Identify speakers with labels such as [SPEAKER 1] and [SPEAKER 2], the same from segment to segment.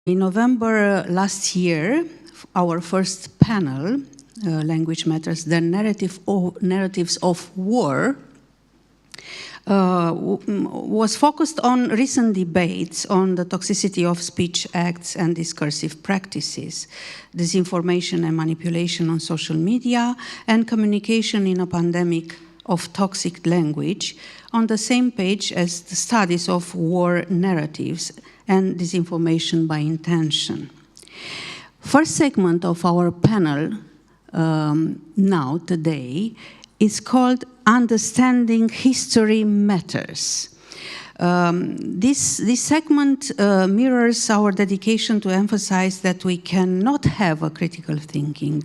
[SPEAKER 1] In November last year, our first panel, Language Matters, the narratives of war, was focused on recent debates on the toxicity of speech acts and discursive practices, disinformation and manipulation on social media, and communication in a pandemic of toxic language, on the same page as the studies of war narratives and disinformation by intention. First segment of our panel now, today, is called Understanding History Matters. This segment mirrors our dedication to emphasize that we cannot have a critical thinking,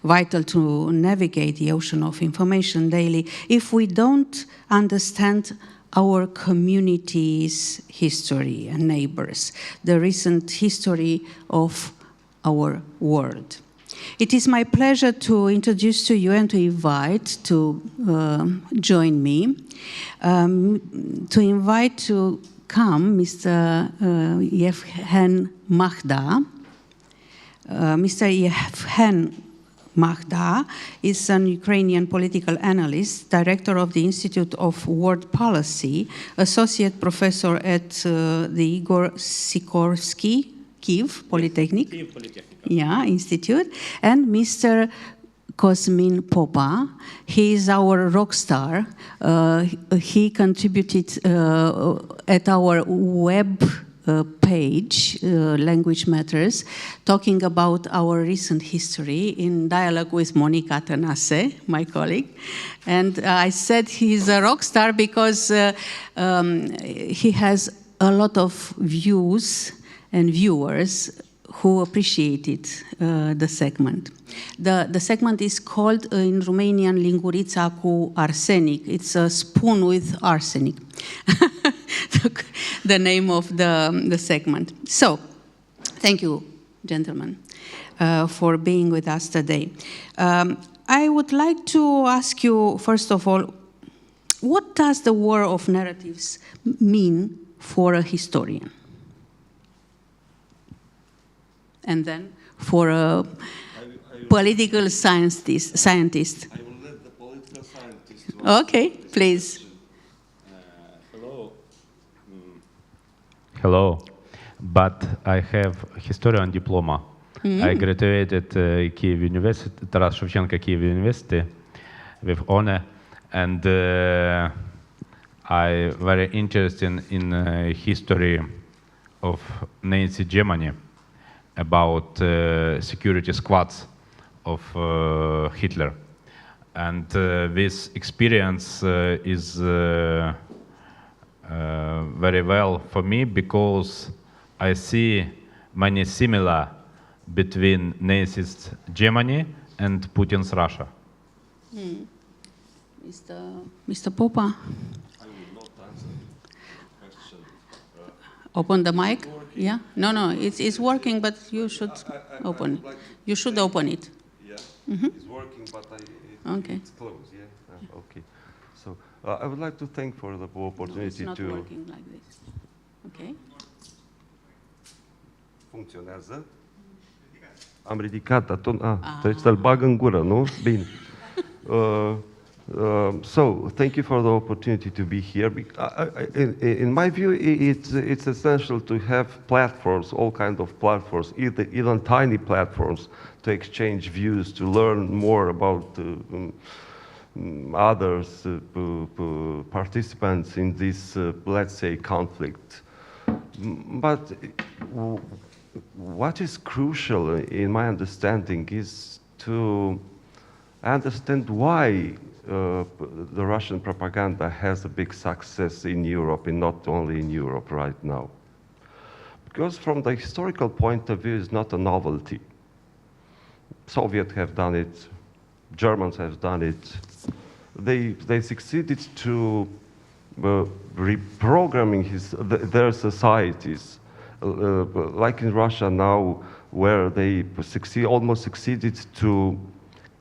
[SPEAKER 1] vital to navigate the ocean of information daily, if we don't understand our community's history and neighbors, the recent history of our world. It is my pleasure to introduce to you and to invite to join me, to invite to come Mr. Yevhen Mahda. Mr. Yevhen Mahda is an Ukrainian political analyst, director of the Institute of World Policy, associate professor at the Igor Sikorsky Kyiv Polytechnic. Yeah, Institute, and Mr. Cosmin Popa. He is our rock star. He contributed at our web page, Language Matters, talking about our recent history in dialogue with Monica Tănase, my colleague. And I said he's a rock star because he has a lot of views and viewers who appreciated the segment. The segment is called in Romanian lingurița cu arsenic. It's a spoon with arsenic, the name of the segment. So, thank you, gentlemen, for being with us today. I would like to ask you, first of all, what does the war of narratives mean for a historian? And then for a political scientist.
[SPEAKER 2] I will let the political scientist.
[SPEAKER 1] Okay, please.
[SPEAKER 2] Hello.
[SPEAKER 3] Hello, but I have historian diploma. I graduated Kyiv University, Taras Shevchenko Kyiv University with honor, and I very interested in history of Nazi Germany, about security squads of Hitler. And this experience is very well for me because I see many similar between Nazi's Germany and Putin's Russia.
[SPEAKER 1] Mr. Popa?
[SPEAKER 2] I will not answer the question.
[SPEAKER 1] Open the mic? Yeah? No, it's working, but you should open it. You should open it.
[SPEAKER 2] Yeah,
[SPEAKER 1] Mm-hmm.
[SPEAKER 2] it's working, but
[SPEAKER 1] Okay.
[SPEAKER 2] it's closed, yeah? Okay. So I would like to thank for the
[SPEAKER 1] No,
[SPEAKER 2] opportunity
[SPEAKER 1] it's not
[SPEAKER 2] to...
[SPEAKER 1] working like this. Okay.
[SPEAKER 2] Funcționează? Am ridicat atunci... trebuie să-l bag în gură, nu? Bine. So, thank you for the opportunity to be here. In my view, it's essential to have platforms, all kinds of platforms, even tiny platforms, to exchange views, to learn more about others, participants in this, let's say, conflict. But what is crucial, in my understanding, is to understand why the Russian propaganda has a big success in Europe, and not only in Europe right now. Because from the historical point of view, it's not a novelty. Soviets have done it, Germans have done it. They succeeded to reprogramming their societies, like in Russia now, where they almost succeeded to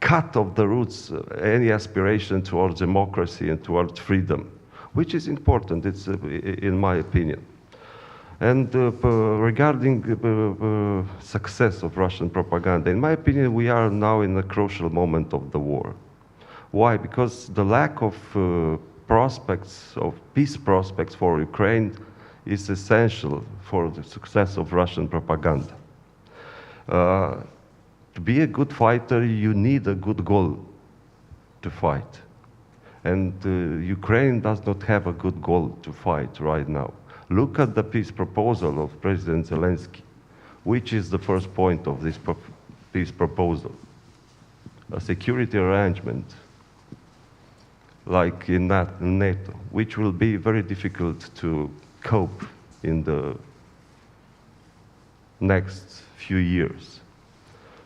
[SPEAKER 2] cut off the roots any aspiration towards democracy and towards freedom, which is important, it's in my opinion. And regarding success of Russian propaganda, in my opinion, we are now in a crucial moment of the war. Why? Because the lack of prospects, of peace prospects for Ukraine is essential for the success of Russian propaganda. To be a good fighter, you need a good goal to fight. And Ukraine does not have a good goal to fight right now. Look at the peace proposal of President Zelensky. Which is the first point of this peace proposal? A security arrangement, like in NATO, which will be very difficult to cope in the next few years.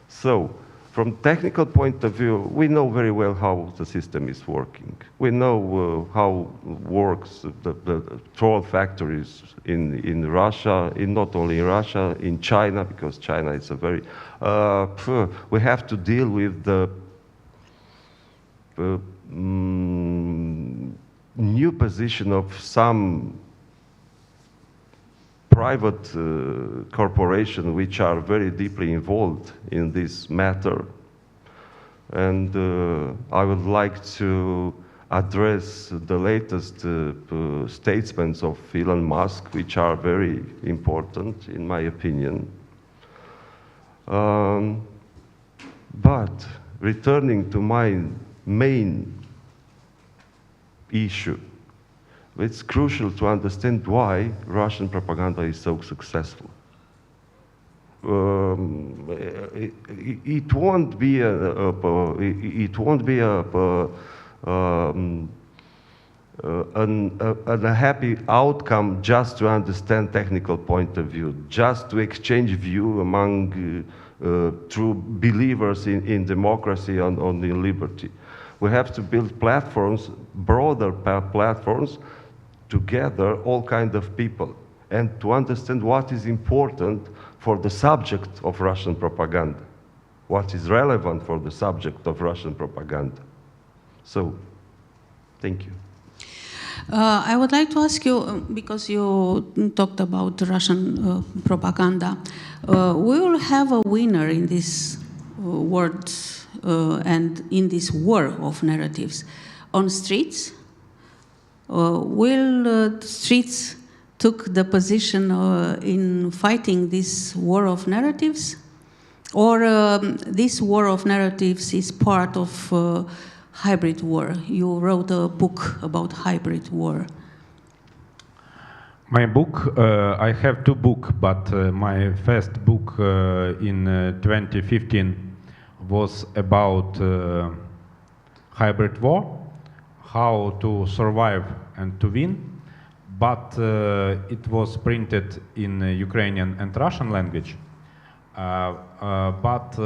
[SPEAKER 2] So, from technical point of view, we know very well how the system is working. We know how works the troll factories in Russia, not only in Russia, in China, because China is a very... we have to deal with the new position of some private corporations which are very deeply involved in this matter. And I would like to address the latest statements of Elon Musk, which are very important, in my opinion. But returning to my main issue, it's crucial to understand why Russian propaganda is so successful. It won't be a happy outcome just to understand technical point of view, just to exchange view among true believers in democracy and in liberty. We have to build platforms, broader platforms, to gather all kinds of people and to understand what is important for the subject of Russian propaganda, what is relevant for the subject of Russian propaganda. So, thank you.
[SPEAKER 1] I would like to ask you, because you talked about Russian propaganda, we will have a winner in this world and in this war of narratives on streets. Will streets took the position in fighting this war of narratives, or this war of narratives is part of hybrid war? You wrote a book about hybrid war.
[SPEAKER 3] My book, I have two books, but my first book in 2015 was about hybrid war, how to survive and to win, but it was printed in Ukrainian and Russian language. But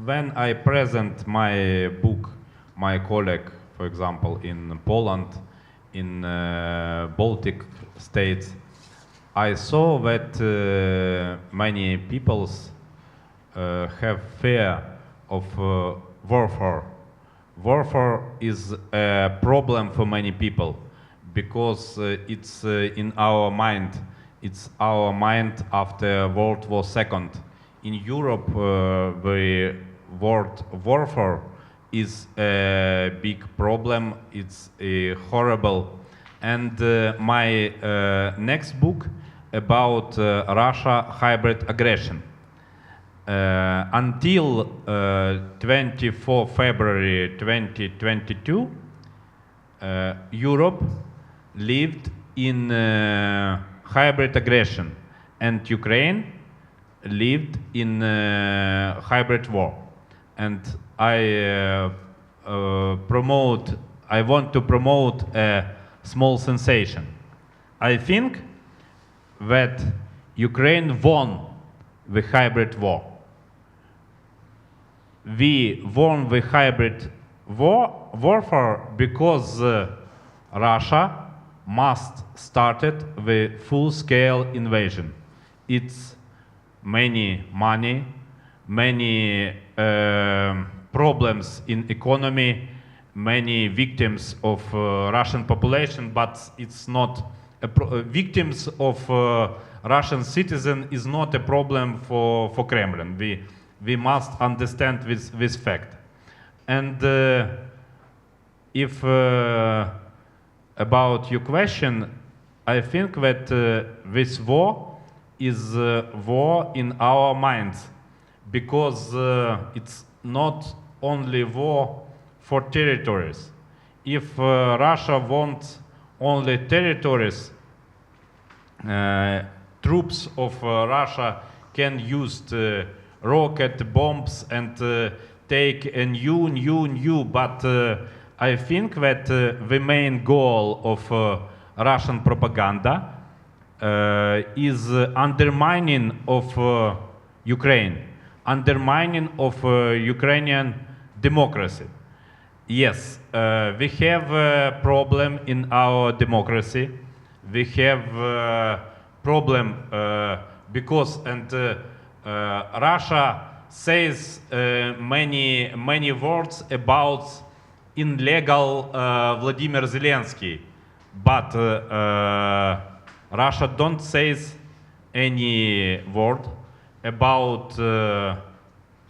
[SPEAKER 3] when I present my book, my colleague, for example, in Poland, in Baltic states, I saw that many peoples have fear of warfare. Warfare is a problem for many people because it's in our mind. It's our mind after World War II. In Europe, the word warfare is a big problem. It's horrible. And my next book about Russia hybrid aggression. Until 24 February 2022, Europe lived in hybrid aggression, and Ukraine lived in hybrid war. And I want to promote a small sensation. I think that Ukraine won the hybrid war. We won the hybrid warfare because Russia must started the full-scale invasion. It's many money, many problems in economy, many victims of Russian population, but it's not victims of Russian citizen is not a problem for Kremlin. We must understand this fact. And if about your question, I think that this war is war in our minds, because it's not only war for territories. If Russia wants only territories, troops of Russia can use rocket bombs and take a new, but I think that the main goal of Russian propaganda is undermining of Ukraine, undermining of Ukrainian democracy. Yes, we have a problem in our democracy. We have a problem because Russia says many words about illegal Vladimir Zelensky, but Russia don't say any word about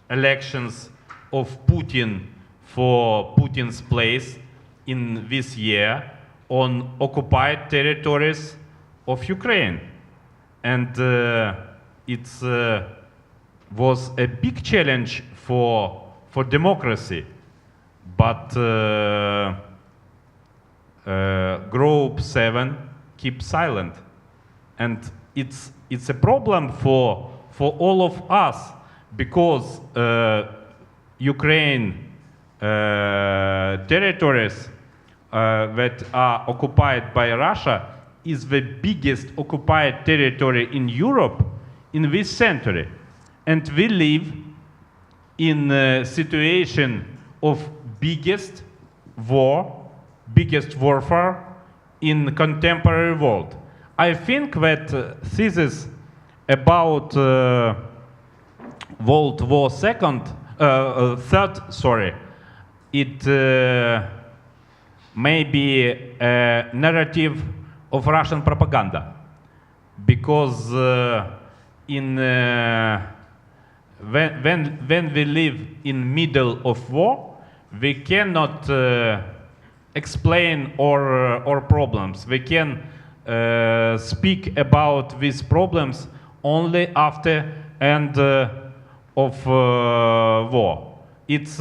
[SPEAKER 3] elections of Putin for Putin's place in this year on occupied territories of Ukraine. And it was a big challenge for democracy. But Group 7 keeps silent. And it's a problem for all of us, because Ukraine territories that are occupied by Russia is the biggest occupied territory in Europe in this century. And we live in a situation of biggest warfare in contemporary world. I think that thesis about World War Third, it may be a narrative of Russian propaganda, because when we live in middle of war, we cannot explain our problems. We can speak about these problems only after end of war. It's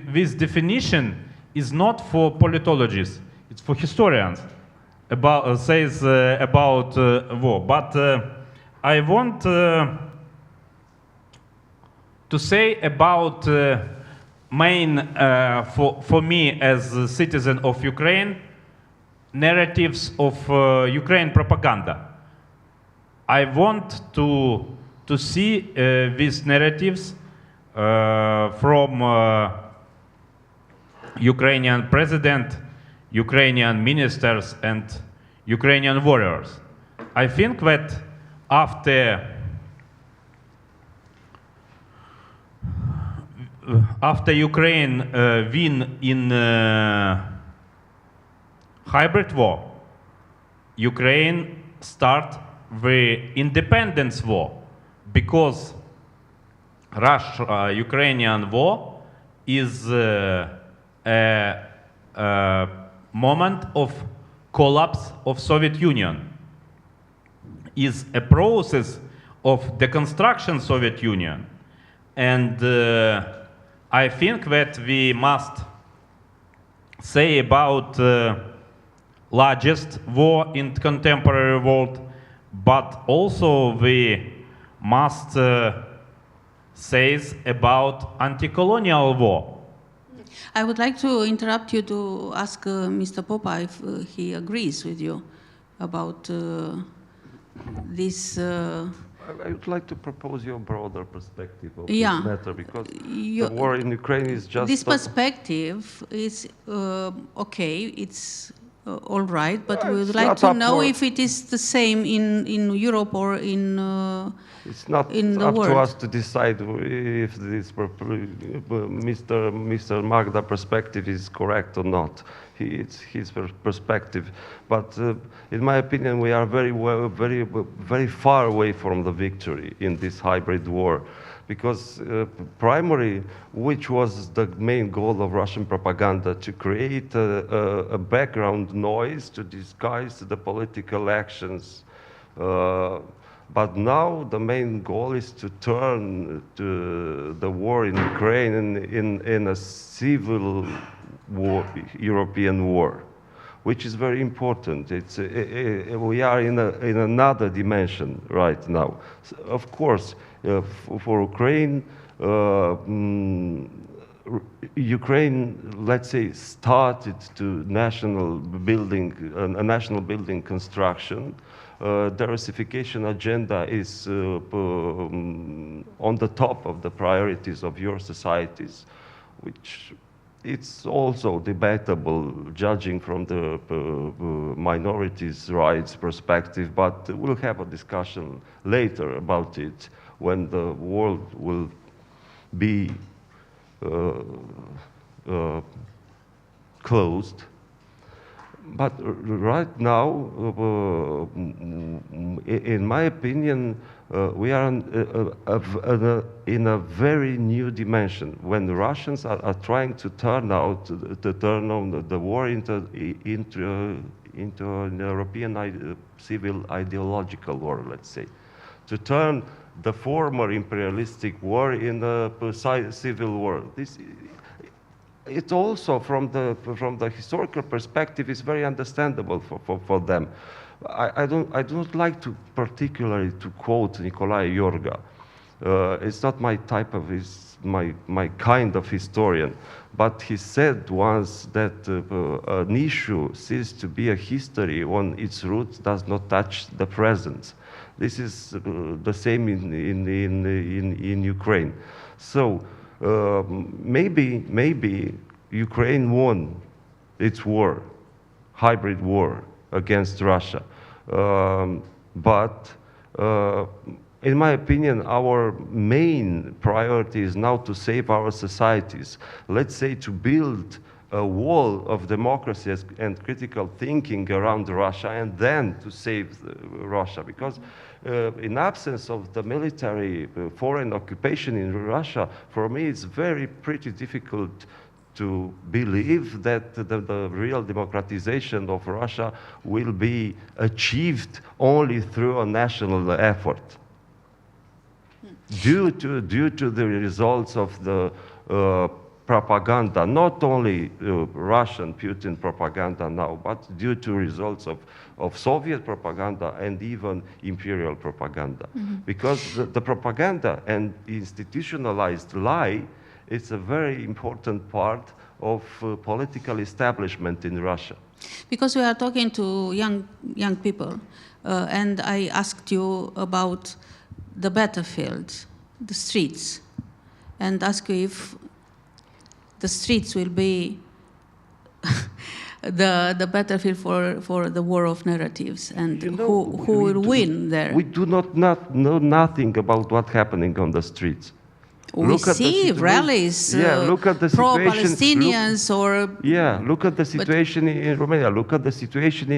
[SPEAKER 3] this definition is not for politologists; it's for historians. Says about war. But I want to say about main for me as a citizen of Ukraine, narratives of Ukraine propaganda. I want to see these narratives from Ukrainian president, Ukrainian ministers, and Ukrainian warriors. I think that after Ukraine win in hybrid war, Ukraine start the independence war, because Russia-Ukrainian war is a moment of collapse of Soviet Union, is a process of deconstruction Soviet Union. And I think that we must say about largest war in contemporary world, but also we must say about anti-colonial war.
[SPEAKER 1] I would like to interrupt you to ask Mr. Popa if he agrees with you about this.
[SPEAKER 2] I would like to propose your broader perspective of
[SPEAKER 1] Yeah.
[SPEAKER 2] this matter, because the war in Ukraine is just...
[SPEAKER 1] This perspective is okay, it's All right, but we would
[SPEAKER 2] It's
[SPEAKER 1] like
[SPEAKER 2] not
[SPEAKER 1] to
[SPEAKER 2] up
[SPEAKER 1] know
[SPEAKER 2] for-
[SPEAKER 1] if it is the same in Europe or in
[SPEAKER 2] It's not
[SPEAKER 1] in the
[SPEAKER 2] up to
[SPEAKER 1] world.
[SPEAKER 2] us to decide if this Mr. Magda perspective is correct or not. It's his perspective, but in my opinion, we are very far away from the victory in this hybrid war, because primary, which was the main goal of Russian propaganda, to create a background noise to disguise the political actions. But now the main goal is to turn the war in Ukraine in a civil war, European war, which is very important. We are in another dimension right now. So of course, for Ukraine, Ukraine, let's say, started to national building construction. Diversification agenda is on the top of the priorities of your societies, which it's also debatable, judging from the minorities' rights perspective, but we'll have a discussion later about it when the world will be closed. But right now, in my opinion, we are in a very new dimension when the Russians are trying to turn on the war into an European civil ideological war, let's say, to turn the former imperialistic war in a civil war. It also, from the historical perspective, is very understandable for them. I do not like to particularly to quote Nicolae Iorga. It's not my type of my kind of historian, but he said once that an issue ceases to be a history when its roots does not touch the present. This is the same in Ukraine. So. Maybe Ukraine won its war, hybrid war against Russia. But in my opinion, our main priority is now to save our societies. Let's say to build a wall of democracy and critical thinking around Russia, and then to save Russia. Because in absence of the military foreign occupation in Russia, for me it's pretty difficult to believe that the real democratization of Russia will be achieved only through a national effort. Due to the results of the propaganda, not only Russian Putin propaganda now, but due to results of Soviet propaganda and even imperial propaganda. Mm-hmm. Because the propaganda and institutionalized lie is a very important part of political establishment in Russia.
[SPEAKER 1] Because we are talking to young people, and I asked you about the battlefield, the streets, and ask you if the streets will be the battlefield for the war of narratives, and who will win there.
[SPEAKER 2] We do not know nothing about what's happening on the streets.
[SPEAKER 1] We see rallies,
[SPEAKER 2] look at the
[SPEAKER 1] pro-Palestinians or...
[SPEAKER 2] Yeah, look at the situation in Romania. Look at the situation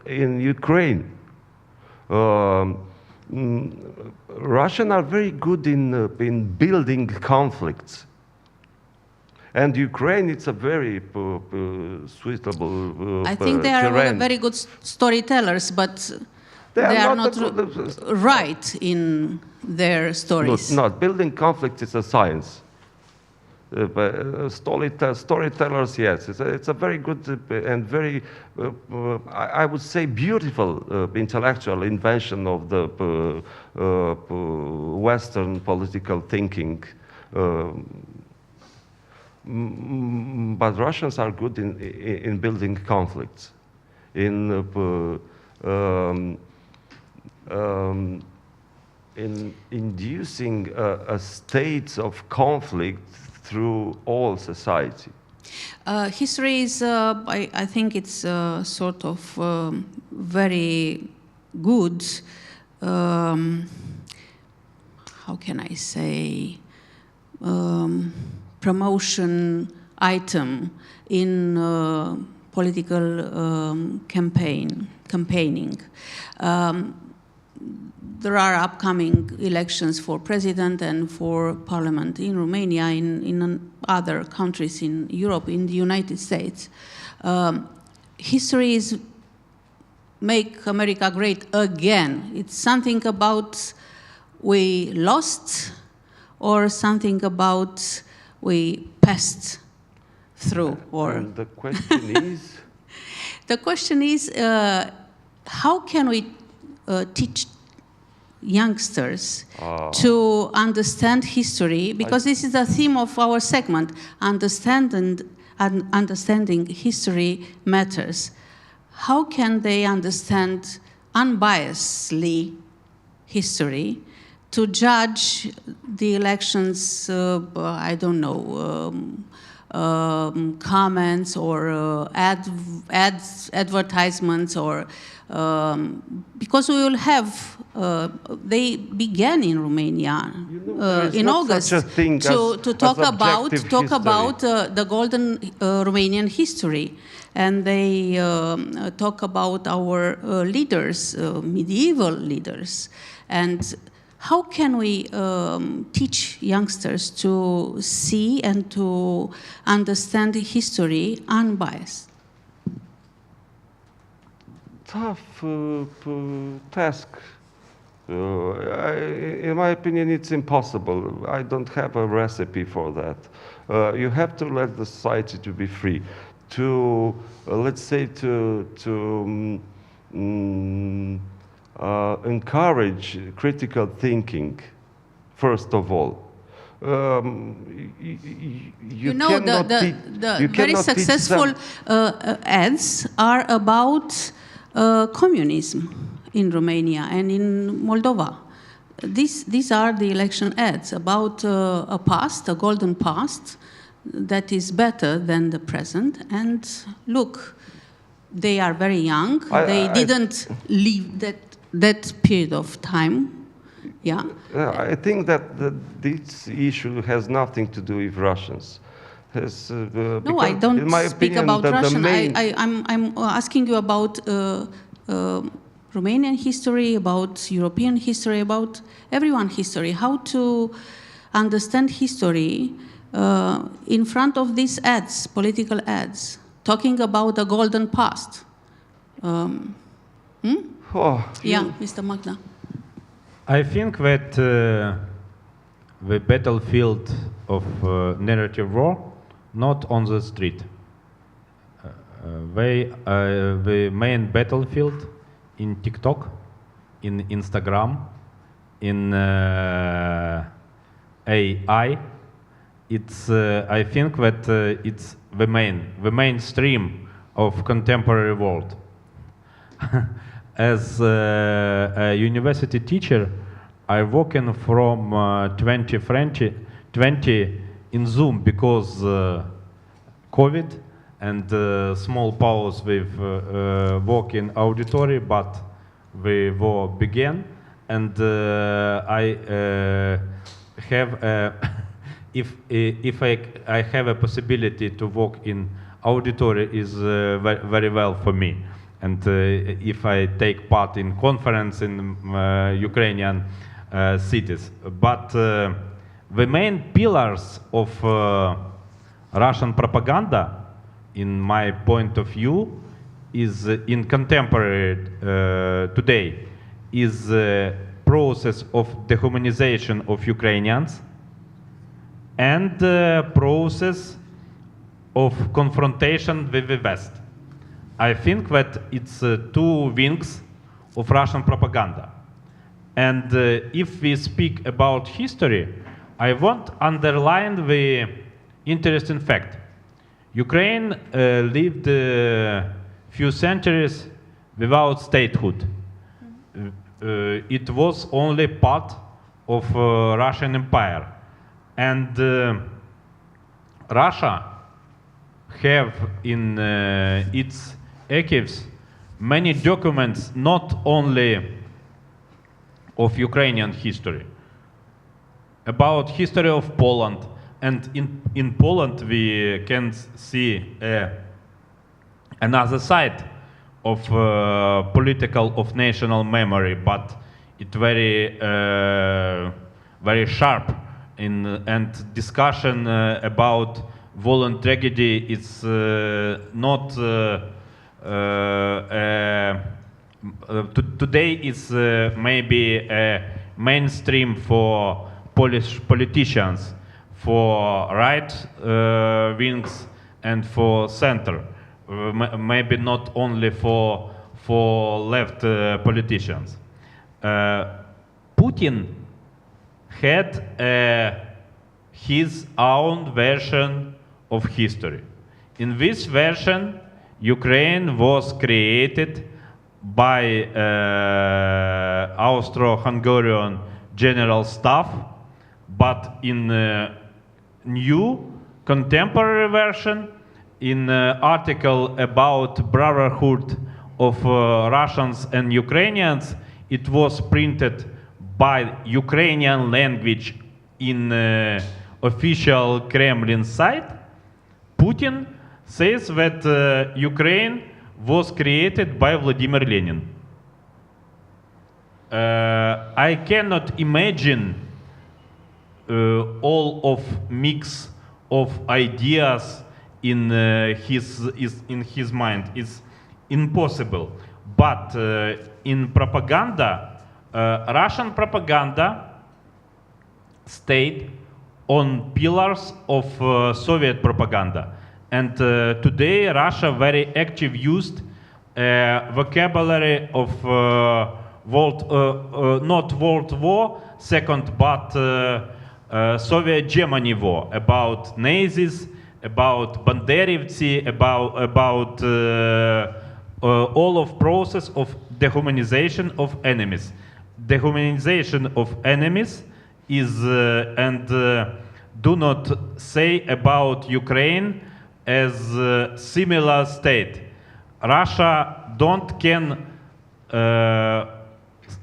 [SPEAKER 2] in Ukraine. Russians are very good in building conflicts. And Ukraine, it's a very suitable
[SPEAKER 1] I think they are very good storytellers, but they are not right in their stories.
[SPEAKER 2] Not building conflicts is a science. Storytellers, yes, it's a very good and very, I would say, beautiful intellectual invention of the Western political thinking. But Russians are good in building conflicts, in inducing a state of conflict through all society.
[SPEAKER 1] History is, I think it's sort of very good, how can I say, promotion item in political campaigning. There are upcoming elections for president and for parliament in Romania, in other countries in Europe, in the United States. History is make America great again. It's something about we lost or something about we passed through.
[SPEAKER 2] And the question is?
[SPEAKER 1] The question is, how can we teach youngsters to understand history, because this is the theme of our segment, understanding history matters. How can they understand unbiasedly history to judge the elections, I don't know, comments or advertisements, or because we will have they began in Romania in August to talk about the golden Romanian history, and they talk about our leaders, medieval leaders, and how can we teach youngsters to see and to understand history unbiased?
[SPEAKER 2] Tough task. In my opinion, it's impossible. I don't have a recipe for that. You have to let the society to be free, to let's say to encourage critical thinking, first of all.
[SPEAKER 1] You know, the very successful ads are about communism in Romania and in Moldova. These are the election ads about a past, a golden past, that is better than the present. And look, they are very young. They didn't live that period of time. Yeah.
[SPEAKER 2] I think that this issue has nothing to do with Russians.
[SPEAKER 1] No, I don't speak about Russian. I'm asking you about Romanian history, about European history, about everyone's history. How to understand history in front of these ads, political ads, talking about a golden past. Yeah, Mr. Mahda.
[SPEAKER 3] I think that the battlefield of narrative war, not on the street. The main battlefield in TikTok, in Instagram, in AI. It's I think that it's the mainstream of contemporary world. As a university teacher, I working from 2020 in Zoom because COVID and small pause with work in auditory, but we war began, and I have if I have a possibility to work in auditory is very well for me. And if I take part in conference in Ukrainian cities. But the main pillars of Russian propaganda, in my point of view, is in contemporary today, is the process of dehumanization of Ukrainians and the process of confrontation with the West. I think that it's two wings of Russian propaganda. And if we speak about history, I want to underline the interesting fact. Ukraine lived a few centuries without statehood. It was only part of Russian Empire. And Russia have in its archives many documents not only of Ukrainian history, about history of Poland, and in Poland we can see another side of political, of national memory, but it very very sharp and discussion about violent tragedy is not today is maybe a mainstream for Polish politicians, for right wings and for center, maybe not only for left politicians. Putin had his own version of history. In this version, Ukraine was created by Austro-Hungarian General Staff, but in new contemporary version, in article about brotherhood of Russians and Ukrainians, it was printed by Ukrainian language in official Kremlin site. Putin says that Ukraine was created by Vladimir Lenin. I cannot imagine all of mix of ideas in his mind. It's impossible. But in propaganda, Russian propaganda stayed on pillars of Soviet propaganda. And today Russia very active used vocabulary of not World War Second, but Soviet hegemony war, about Nazis, about Banderivtsi, about all of process of dehumanization of enemies. Dehumanization of enemies is and do not say about Ukraine as a similar state. Russia don't can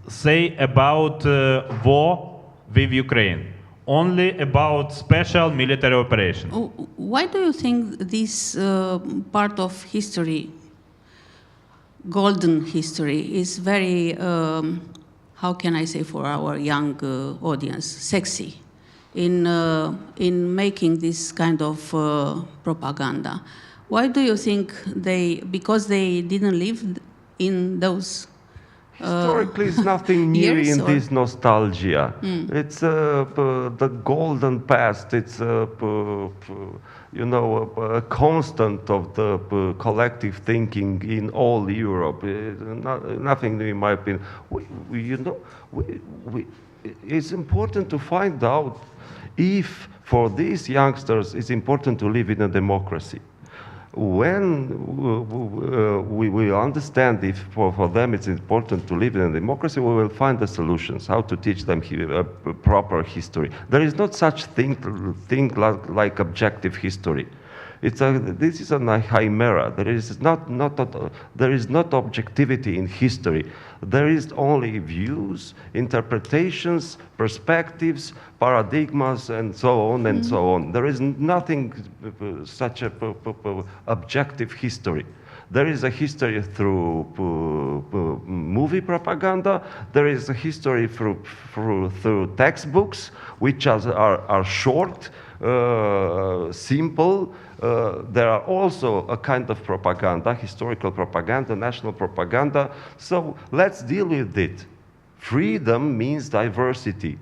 [SPEAKER 3] say about war with Ukraine, only about special military operation.
[SPEAKER 1] Why do you think this part of history, golden history, is very, how can I say for our young audience, sexy in making this kind of propaganda? Why do you think because they didn't live in those
[SPEAKER 2] historically, it's nothing new
[SPEAKER 1] years,
[SPEAKER 2] in this nostalgia. It's the golden past. It's you know, a constant of the collective thinking in all Europe. Nothing new in my opinion. It's important to find out if for these youngsters it's important to live in a democracy. When we understand if for them it's important to live in a democracy, we will find the solutions, how to teach them proper history. There is not such thing like objective history. This is a chimera. There is not objectivity in history. There is only views, interpretations, perspectives, paradigms, and so on and so on. There is nothing such a objective history. There is a history through movie propaganda. There is a history through textbooks, which are short, simple. There are also a kind of propaganda, historical propaganda, national propaganda. So let's deal with it. Freedom means diversity.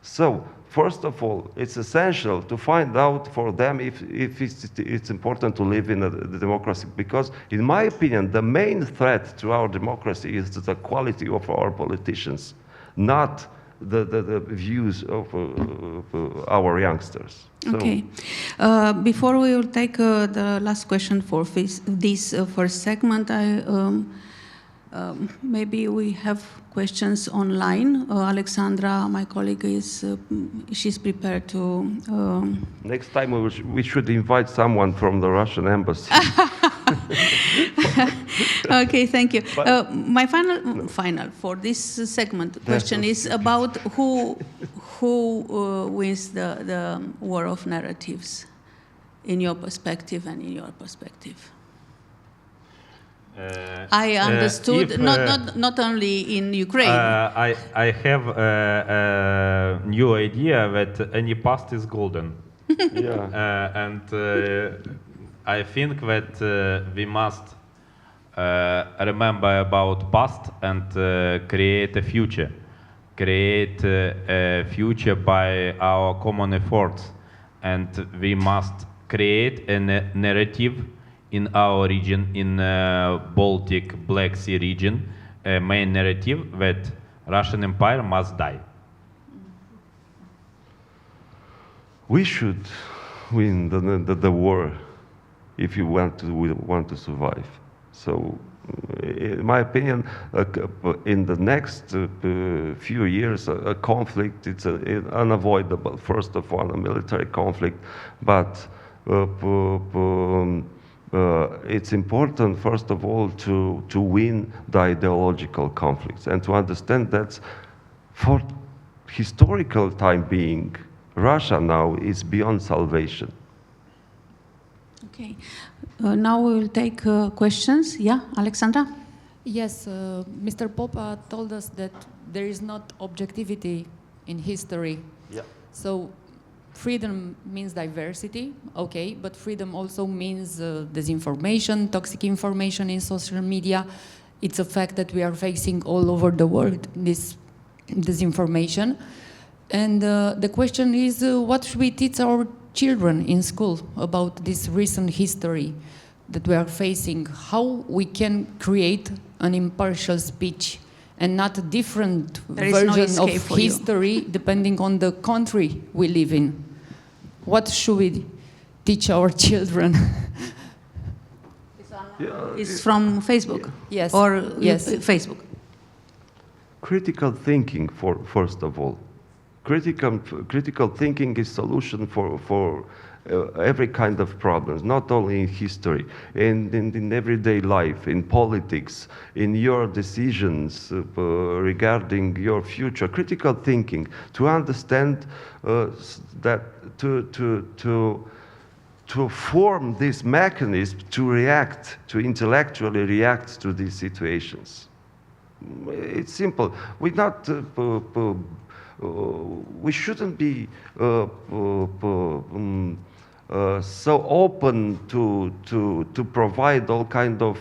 [SPEAKER 2] So first of all, it's essential to find out for them if it's important to live in a democracy, because in my opinion, the main threat to our democracy is the quality of our politicians, not the views of our youngsters. So.
[SPEAKER 1] Okay. Before we will take the last question for this first segment, Maybe we have questions online. Alexandra, my colleague, she's prepared to.
[SPEAKER 2] Next time we should invite someone from the Russian embassy.
[SPEAKER 1] Okay, thank you. My final for this segment question is about who wins the war of narratives, in your perspective and in your perspective. I understood not only in Ukraine.
[SPEAKER 3] I have a new idea that any past is golden.
[SPEAKER 2] Yeah.
[SPEAKER 3] And I think that we must remember about past and create a future. Create a future by our common efforts. And we must create a narrative in our region, in Baltic Black Sea region, a main narrative that Russian Empire must die.
[SPEAKER 2] We should win the war if you want to survive. So, in my opinion, in the next few years, a conflict, it's unavoidable. First of all, a military conflict, but it's important, first of all, to win the ideological conflicts and to understand that for historical time being, Russia now is beyond salvation.
[SPEAKER 1] Okay. Now we will take questions. Yeah, Alexandra?
[SPEAKER 4] Yes, Mr. Popa told us that there is not objectivity in history.
[SPEAKER 2] Yeah.
[SPEAKER 4] So freedom means diversity, okay, but freedom also means disinformation, toxic information in social media. It's a fact that we are facing all over the world, this disinformation. And the question is, what should we teach our children in school about this recent history that we are facing? How we can create an impartial speech and not a different version of history depending on the country we live in? What should we teach our children?
[SPEAKER 1] It's from Facebook?
[SPEAKER 4] Yes.
[SPEAKER 1] Or
[SPEAKER 4] yes.
[SPEAKER 1] Facebook?
[SPEAKER 2] Critical thinking, first of all. Critical thinking is solution for every kind of problems, not only in history, in everyday life, in politics, in your decisions regarding your future. Critical thinking, to understand that to form this mechanism to react, to intellectually react to these situations. It's simple. We shouldn't be so open to provide all kind of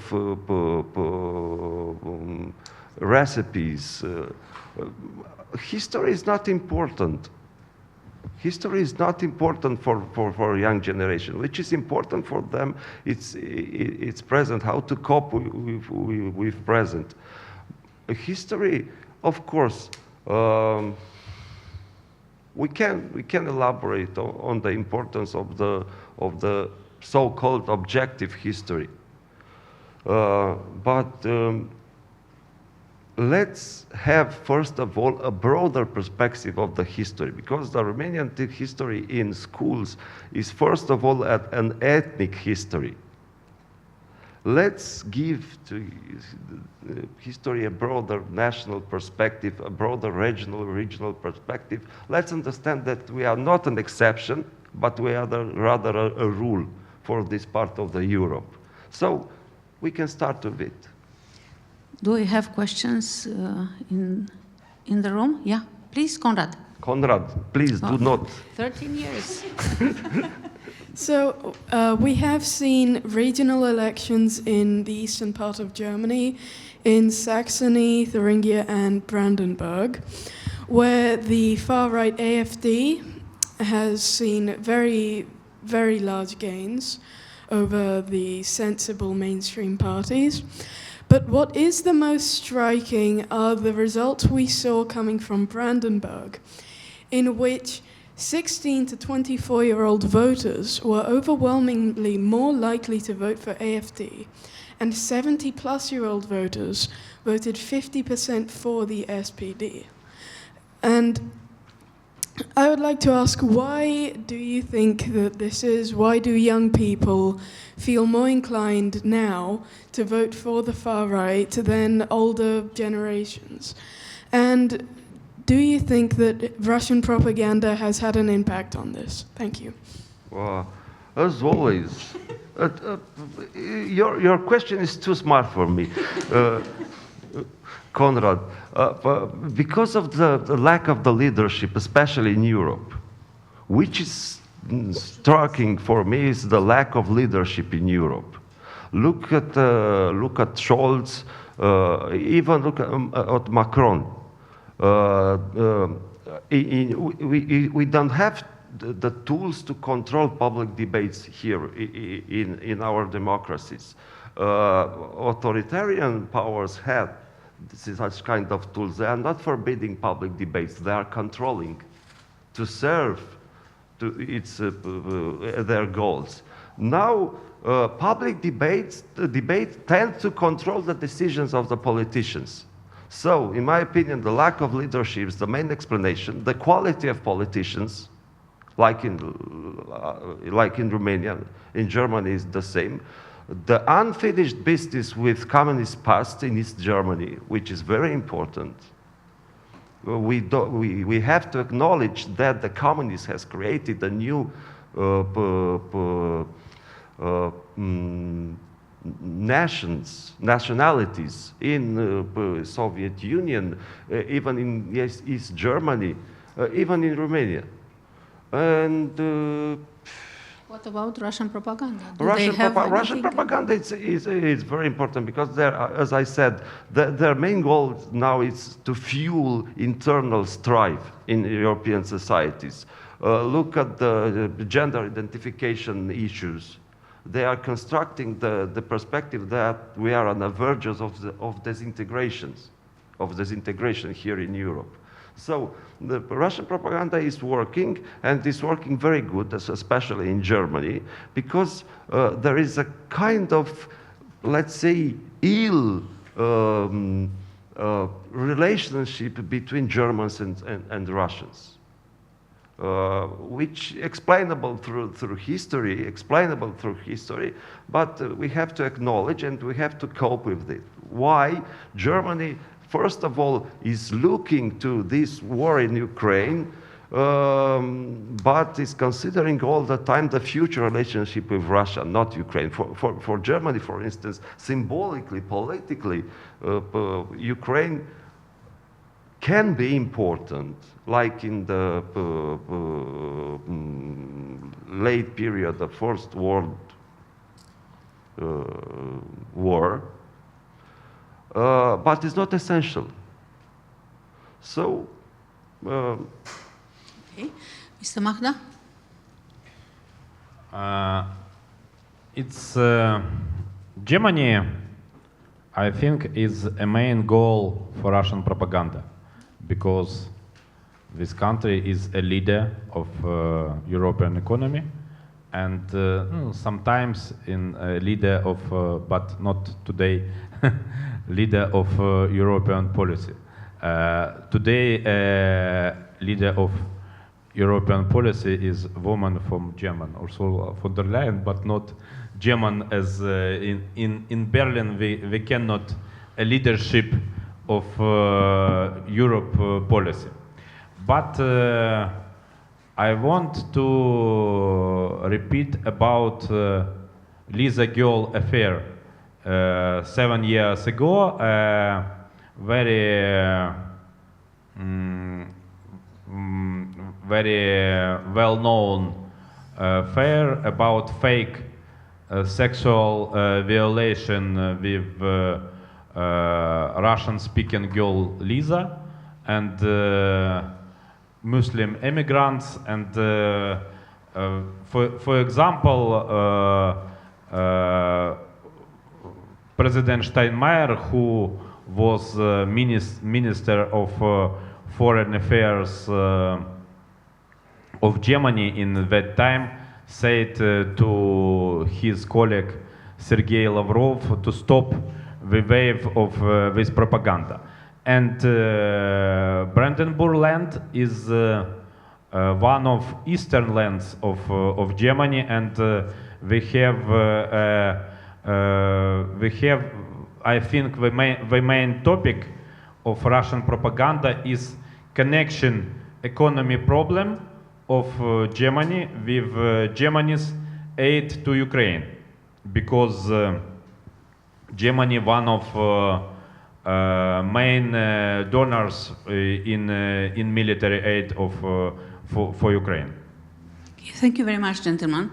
[SPEAKER 2] recipes. History is not important. History is not important for a young generation. Which is important for them, it's present, how to cope with present. History, of course, we can elaborate on the importance of the so-called objective history, but let's have first of all a broader perspective of the history, because the Romanian history in schools is first of all an ethnic history. Let's give to history a broader national perspective, a broader regional perspective. Let's understand that we are not an exception, but we are rather a rule for this part of the Europe. So we can start with it.
[SPEAKER 1] Do we have questions in the room? Yeah, please, Konrad.
[SPEAKER 2] Konrad, please do not.
[SPEAKER 1] 13 years.
[SPEAKER 5] So we have seen regional elections in the eastern part of Germany, in Saxony, Thuringia and Brandenburg, where the far-right AfD has seen very, very large gains over the sensible mainstream parties. But what is the most striking are the results we saw coming from Brandenburg, in which 16 to 24-year-old voters were overwhelmingly more likely to vote for AfD, and 70-plus-year-old voters voted 50% for the SPD. And I would like to ask, why do you think that this is? Why do young people feel more inclined now to vote for the far right than older generations? And do you think that Russian propaganda has had an impact on this? Thank you.
[SPEAKER 2] Well, as always, your question is too smart for me, Konrad. Because of the lack of the leadership, especially in Europe, which is striking for me is the lack of leadership in Europe. Look at Scholz, even look at Macron. We don't have the tools to control public debates here in our democracies. Authoritarian powers have such kind of tools. They are not forbidding public debates. They are controlling to serve to their goals. Now, public debate tends to control the decisions of the politicians. So, in my opinion, the lack of leadership is the main explanation. The quality of politicians, like in Romania, in Germany is the same. The unfinished business with communist past in East Germany, which is very important. We have to acknowledge that the communists has created a new nationalities in Soviet Union, even in East Germany, even in Romania. And
[SPEAKER 1] what about Russian propaganda?
[SPEAKER 2] Russian propaganda is very important because, as I said, their main goal now is to fuel internal strife in European societies. Look at the gender identification issues. They are constructing the perspective that we are on the verge of disintegration here in Europe. So the Russian propaganda is working, and is working very good, especially in Germany, because there is a kind of, let's say, ill relationship between Germans and Russians, which explainable through history, but we have to acknowledge and we have to cope with it. Why Germany, first of all, is looking to this war in Ukraine, but is considering all the time the future relationship with Russia, not Ukraine. For Germany, for instance, symbolically, politically, Ukraine can be important, like in the late period of First World War, but it's not essential. So,
[SPEAKER 1] okay. Mr. Mahda?
[SPEAKER 3] It's Germany, I think, is a main goal for Russian propaganda, because this country is a leader of European economy, and sometimes in a leader of, but not today, leader of European policy. Today, leader of European policy is woman from German, Ursula von der Leyen, but not German as in Berlin we cannot a leadership of Europe policy. But I want to repeat about Lisa Girl affair. 7 years ago, very well-known affair about fake sexual violation with Russian-speaking girl Lisa and Muslim immigrants, and for example, President Steinmeier, who was Minister of Foreign Affairs of Germany in that time said to his colleague Sergei Lavrov to stop the wave of this propaganda. And Brandenburg land is one of eastern lands of Germany, and we have, I think, the main topic of Russian propaganda is connection economy problem of Germany with Germany's aid to Ukraine, because Germany one of main donors in military aid of for Ukraine.
[SPEAKER 1] Thank you very much, gentlemen.